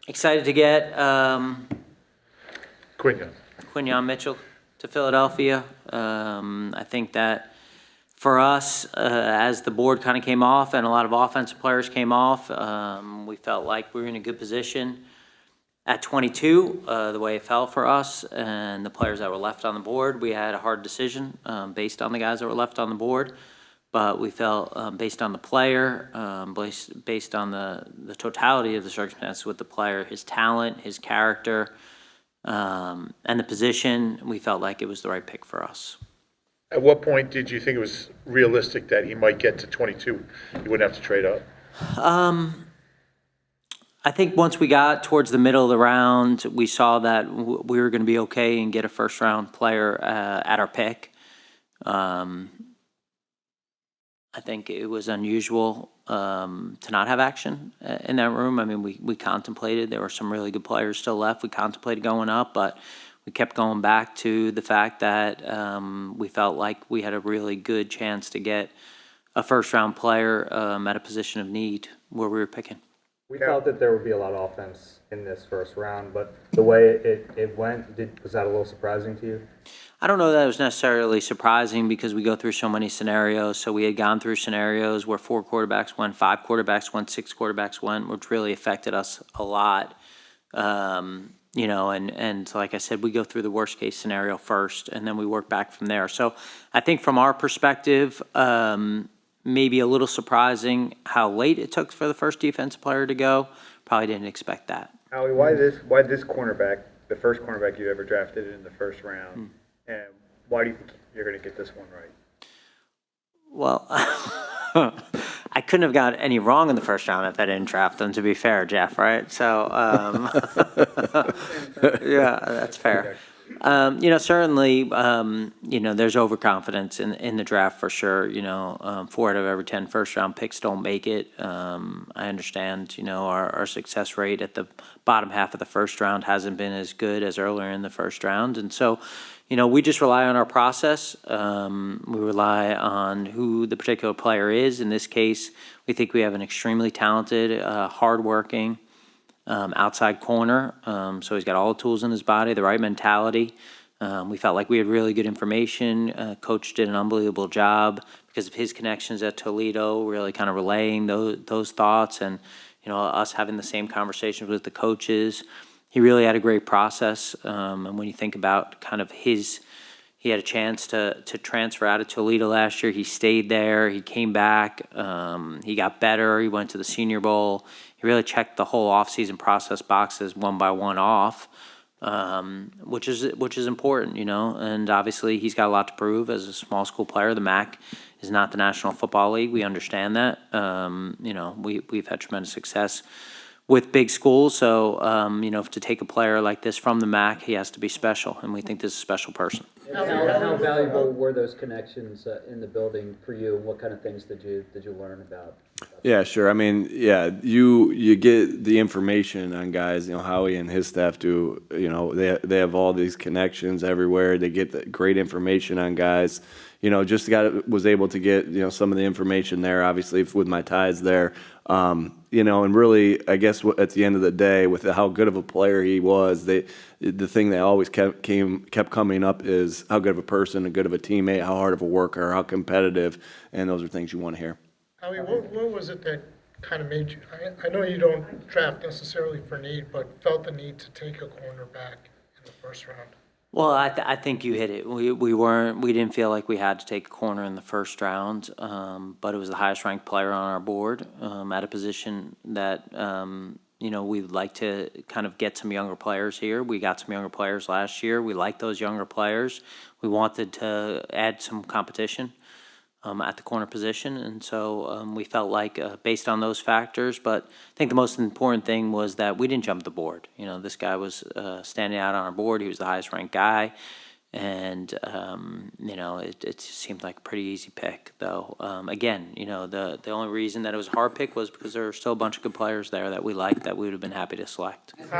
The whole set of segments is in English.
Excited to get Quinyon. Mitchell to Philadelphia. I think that for us, as the board kind of came off and a lot of offensive players came off, we felt like we were in a good position at 22, the way it fell for us and the players that were left on the board. We had a hard decision based on the guys that were left on the board. But we felt based on the player, based on the totality of the circumstances with the player, his talent, his character, and the position, we felt like it was the right pick for us. At what point did you think it was realistic that he might get to 22? You wouldn't have to trade up? I think once we got towards the middle of the round, we saw that we were going to be okay and get a first-round player at our pick. I think it was unusual to not have action in that room. I mean, we contemplated. There were some really good players still left. We contemplated going up, but we kept going back to the fact that we felt like we had a really good chance to get a first-round player at a position of need where we were picking. We felt that there would be a lot of offense in this first round, but the way it went, was that a little surprising to you? I don't know that it was necessarily surprising because we go through so many scenarios. So we had gone through scenarios where 4 quarterbacks went, 5 quarterbacks went, 6 quarterbacks went, which really affected us a lot. You know, and like I said, we go through the worst case scenario first, and then we work back from there. So I think from our perspective, maybe a little surprising how late it took for the first defensive player to go. Probably didn't expect that. Howie, why this cornerback, the first cornerback you ever drafted in the first round, and why do you think you're going to get this one right? Well, I couldn't have got any wrong in the first round if I didn't draft them, to be fair, Jeff, right? So, yeah, that's fair. You know, certainly, you know, there's overconfidence in the draft for sure. You know, 4 out of every 10 first-round picks don't make it. I understand, you know, our success rate at the bottom half of the first round hasn't been as good as earlier in the first round. And so, you know, we just rely on our process. We rely on who the particular player is. In this case, we think we have an extremely talented, hardworking, outside corner. So he's got all the tools in his body, the right mentality. We felt like we had really good information. Coach did an unbelievable job because of his connections at Toledo, really kind of relaying those thoughts and, you know, us having the same conversations with the coaches. He really had a great process. And when you think about kind of he had a chance to transfer out of Toledo last year. He stayed there. He came back. He got better. He went to the Senior Bowl. He really checked the whole offseason process boxes one by one off, which is important, you know. And obviously, he's got a lot to prove as a small school player. The MAC is not the National Football League. We understand that. You know, we've had tremendous success with big schools. So, you know, to take a player like this from the MAC, he has to be special, and we think this is a special person. How valuable were those connections in the building for you, and what kind of things did you learn about? Yeah, sure. I mean, yeah, you get the information on guys. You know, Howie and his staff do. You know, they have all these connections everywhere. They get the great information on guys. You know, just was able to get, you know, some of the information there. Obviously, with my ties there. You know, and really, I guess at the end of the day, with how good of a player he was, the thing that always kept coming up is how good of a person, how good of a teammate, how hard of a worker, how competitive, and those are things you want to hear. Howie, what was it that kind of made you, I know you don't draft necessarily for need, but felt the need to take a cornerback in the first round? Well, I think you hit it. We didn't feel like we had to take a corner in the first round, but it was the highest ranked player on our board at a position that you know, we'd like to kind of get some younger players here. We got some younger players last year. We like those younger players. We wanted to add some competition at the corner position, and so we felt like based on those factors. But I think the most important thing was that we didn't jump the board. You know, this guy was standing out on our board. He was the highest ranked guy, and you know, it seemed like a pretty easy pick. Though again, you know, the only reason that it was a hard pick was because there were still a bunch of good players there that we liked that we would have been happy to select. As a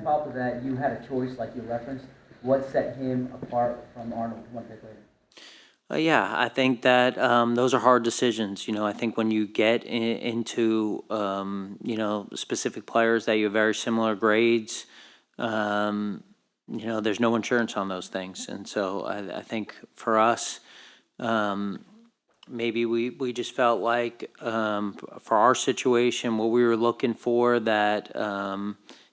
follow-up to that, you had a choice, like you referenced. What set him apart from Arnold one pick later? Yeah, I think that those are hard decisions. I think when you get into specific players that you have very similar grades, there's no insurance on those things, and so I think for us, maybe we just felt like for our situation, what we were looking for, that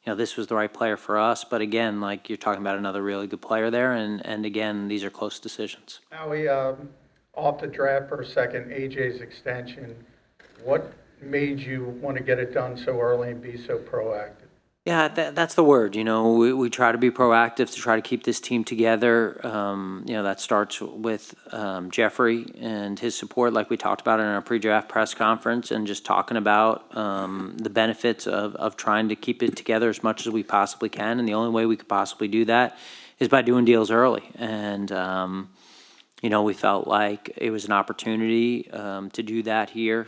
this was the right player for us. But again, like you're talking about another really good player there, and again, these are close decisions. Howie, off the draft for a second, AJ's extension, what made you want to get it done so early and be so proactive? Yeah, that's the word. We try to be proactive to try to keep this team together. That starts with Jeffrey and his support, like we talked about in our pre-draft press conference, and just talking about the benefits of trying to keep it together as much as we possibly can. And the only way we could possibly do that is by doing deals early. And, we felt like it was an opportunity to do that here.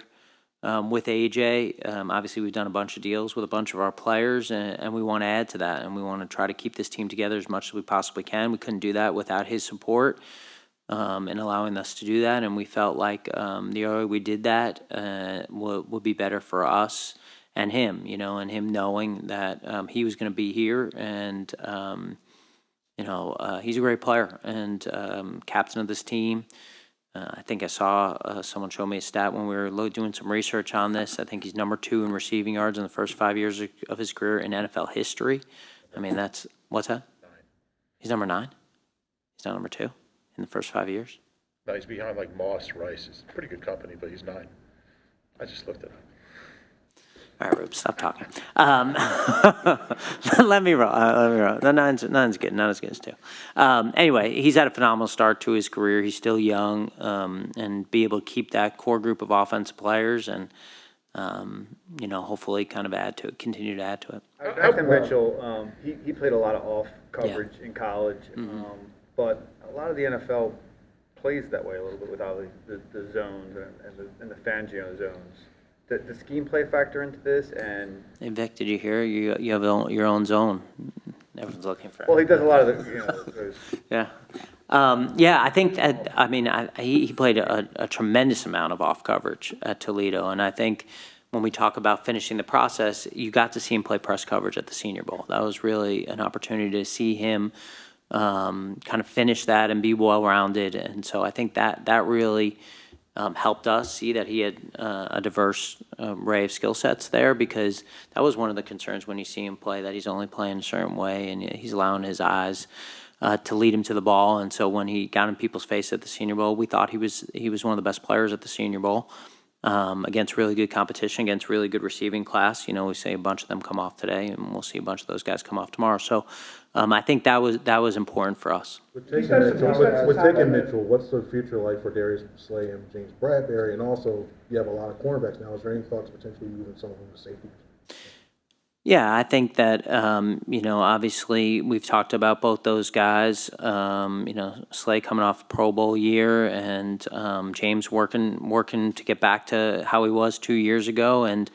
With AJ, obviously we've done a bunch of deals with a bunch of our players, and we want to add to that, and we want to try to keep this team together as much as we possibly can. We couldn't do that without his support and allowing us to do that, and we felt like the earlier we did that would be better for us and him, and him knowing that he was going to be here, and he's a great player and captain of this team. I think I saw someone show me a stat when we were doing some research on this. I think he's number 2 in receiving yards in the first 5 years of his career in NFL history. I mean, what's that? 9. He's number 9? He's not number 2 in the first 5 years? No, he's behind like Moss, Rice. It's a pretty good company, but he's 9. I just looked it up. All right, Rube, stop talking. Let me roll. The nine's good, not as good as 2. Anyway, he's had a phenomenal start to his career. He's still young, and be able to keep that core group of offensive players, and hopefully kind of continue to add to it. Captain Mitchell, he played a lot of off coverage in college, but a lot of the NFL plays that way a little bit without the zones and the Fangio zones. The scheme play factor into this, and Hey, Vic, did you hear? You have your own zone. Everyone's looking for it. well, he does a lot of the those. Yeah. I think that, he played a tremendous amount of off coverage at Toledo, and I think when we talk about finishing the process, you got to see him play press coverage at the Senior Bowl. That was really an opportunity to see him kind of finish that and be well-rounded, and so I think that really helped us see that he had a diverse array of skill sets there, because that was one of the concerns when you see him play, that he's only playing a certain way and he's allowing his eyes to lead him to the ball. And so when he got in people's face at the Senior Bowl, we thought he was one of the best players at the Senior Bowl against really good competition, against really good receiving class. We say a bunch of them come off today, and we'll see a bunch of those guys come off tomorrow. So I think that was important for us. With taking Mitchell, what's the future like for Darius Slay and James Bradberry? And also, you have a lot of cornerbacks now. Is there any thoughts potentially moving some of them to safety? Yeah, I think that, obviously we've talked about both those guys, Slay coming off a Pro Bowl year, and James working to get back to how he was 2 years ago. And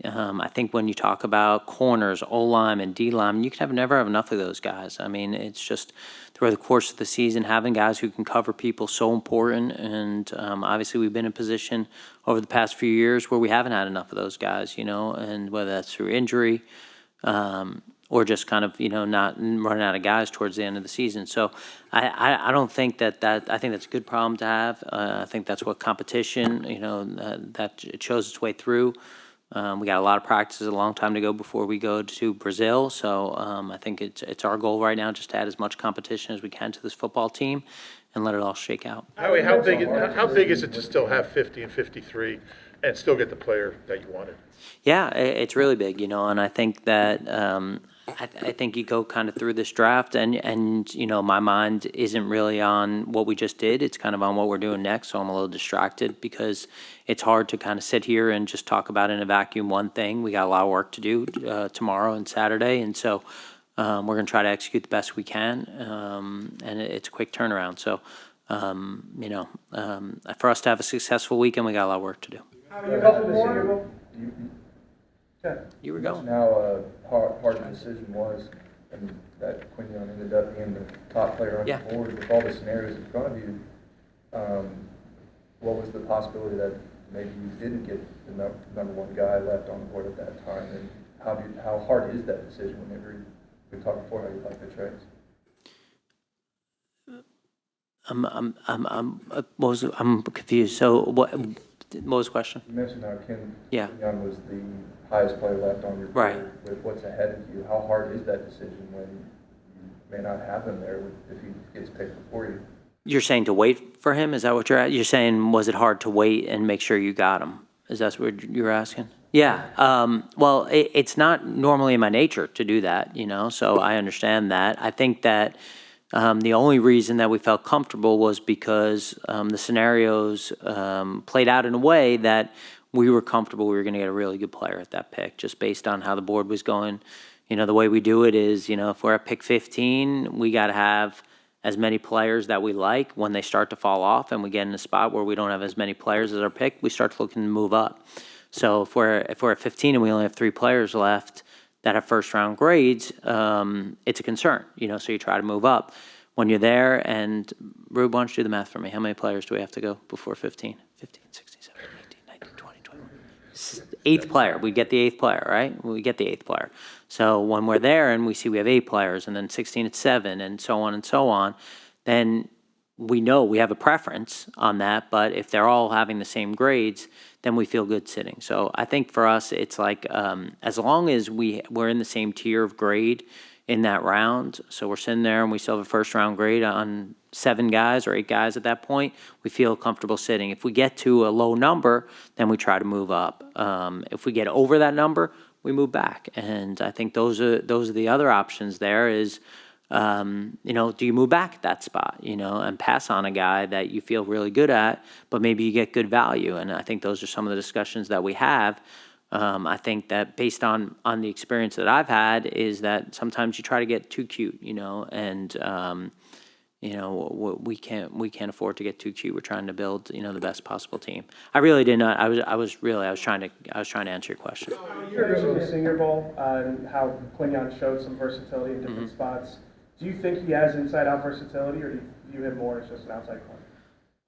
I think when you talk about corners, O-line and D-line, you can never have enough of those guys. I mean, it's just throughout the course of the season, having guys who can cover people so important. And obviously we've been in a position over the past few years where we haven't had enough of those guys, and whether that's through injury or just kind of, not running out of guys towards the end of the season. So I don't think I think that's a good problem to have. I think that's what competition, that it shows its way through. We got a lot of practices, a long time to go before we go to Brazil. So I think it's our goal right now just to add as much competition as we can to this football team and let it all shake out. Howie, how big is it to still have 50 and 53 and still get the player that you wanted? Yeah, it's really big, and I think that I think you go kind of through this draft and my mind isn't really on what we just did. It's kind of on what we're doing next, so I'm a little distracted because it's hard to kind of sit here and just talk about in a vacuum one thing. We got a lot of work to do tomorrow and Saturday, and so we're going to try to execute the best we can, and it's a quick turnaround. So, for us to have a successful weekend, we got a lot of work to do. You were going. Now, hard the decision was, and that Quinyon ended up being the top player on the board. With all the scenarios in front of you, what was the possibility that maybe you didn't get the number one guy left on the board at that time? And how hard is that decision whenever we talked before how you like the trades? I'm confused. So what was the question? You mentioned how Ken Yeah. Young was the highest player left on your board. Right. With what's ahead of you, how hard is that decision when you may not have him there if he gets picked before you? You're saying to wait for him? Is that what you're at? You're saying, was it hard to wait and make sure you got him? Is that what you're asking? Yeah. Well, it's not normally in my nature to do that, so I understand that. I think that the only reason that we felt comfortable was because the scenarios played out in a way that we were comfortable we were going to get a really good player at that pick, just based on how the board was going. The way we do it is, if we're at pick 15, we got to have as many players that we like. When they start to fall off and we get in a spot where we don't have as many players as our pick, we start looking to move up. So if we're at 15 and we only have 3 players left that have first round grades, it's a concern, so you try to move up. When you're there, and Rube, why don't you do the math for me? How many players do we have to go before 15? 15, 16, 17, 18, 19, 20, 21. 8th player. We get the 8th player, right? We get the 8th player. So when we're there and we see we have 8 players, and then 16 at 7, and so on, then we know we have a preference on that. But if they're all having the same grades, then we feel good sitting. So I think for us, it's like as long as we're in the same tier of grade in that round, so we're sitting there and we still have a first round grade on 7 guys or 8 guys at that point, we feel comfortable sitting. If we get to a low number, then we try to move up. If we get over that number, we move back. And I think those are the other options there is, do you move back at that spot, and pass on a guy that you feel really good at, but maybe you get good value. And I think those are some of the discussions that we have. I think that based on the experience that I've had is that sometimes you try to get too cute, and we can't afford to get too cute. We're trying to build, the best possible team. I really did not. I was trying to answer your question. You mentioned the Senior Bowl and how Quinyon showed some versatility in different spots. Do you think he has inside-out versatility, or do you view him more as just an outside corner?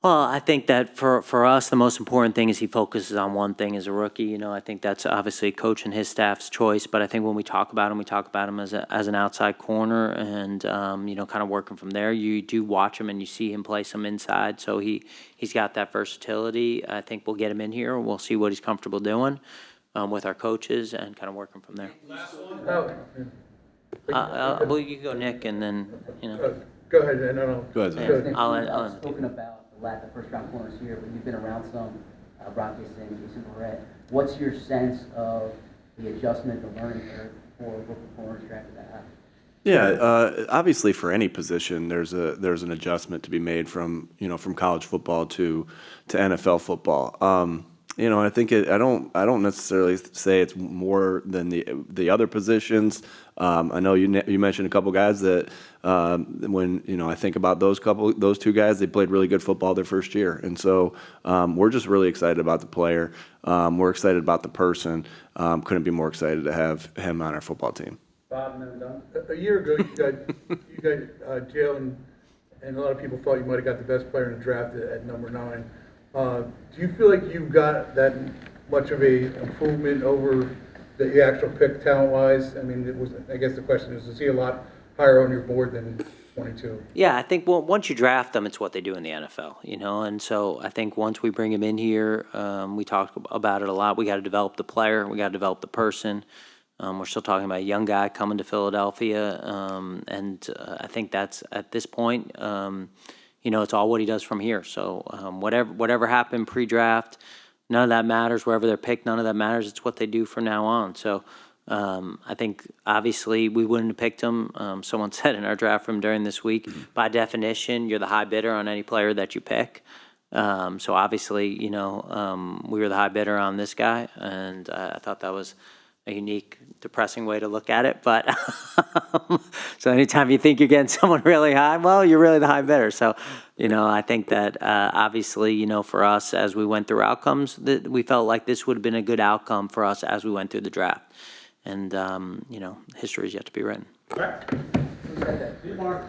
Well, I think that for us, the most important thing is he focuses on one thing as a rookie. I think that's obviously coach and his staff's choice. But I think when we talk about him as an outside corner, and kind of working from there. You do watch him and you see him play some inside, so he's got that versatility. I think we'll get him in here. We'll see what he's comfortable doing with our coaches and kind of working from there. Well, you can go, Nick, and then Go ahead, no. Go ahead, Zach. Yeah, I'll Spoken about the lack of first-round corners here, but you've been around some, Rockets and Jason Baret. What's your sense of the adjustment, the learning curve for rookie corners drafted that high? Yeah, obviously for any position, there's an adjustment to be made from college football to NFL football. I think I don't necessarily say it's more than the other positions. I know you mentioned a couple guys that when I think about those 2 guys, they played really good football their first year, and so we're just really excited about the player. We're excited about the person. Couldn't be more excited to have him on our football team. Bob, and then done. A year ago, you got Jalen, and a lot of people thought you might have got the best player in the draft at number 9. Do you feel like you got that much of a improvement over the actual pick talent-wise? I mean, I guess the question is he a lot higher on your board than 22? Yeah, I think once you draft them, it's what they do in the NFL, and so I think once we bring him in here, we talked about it a lot. We got to develop the player. We got to develop the person. We're still talking about a young guy coming to Philadelphia, and I think that's, at this point, it's all what he does from here. So whatever happened pre-draft, none of that matters. Wherever they're picked, none of that matters. It's what they do from now on. So I think, obviously, we wouldn't have picked him. Someone said in our draft room during this week, by definition, you're the high bidder on any player that you pick. So obviously, we were the high bidder on this guy, and I thought that was a unique, depressing way to look at it. But so anytime you think you're getting someone really high, well, you're really the high bidder. So, I think that obviously, for us, as we went through outcomes, that we felt like this would have been a good outcome for us as we went through the draft. And, history is yet to be written. All right. Who said that? Mark.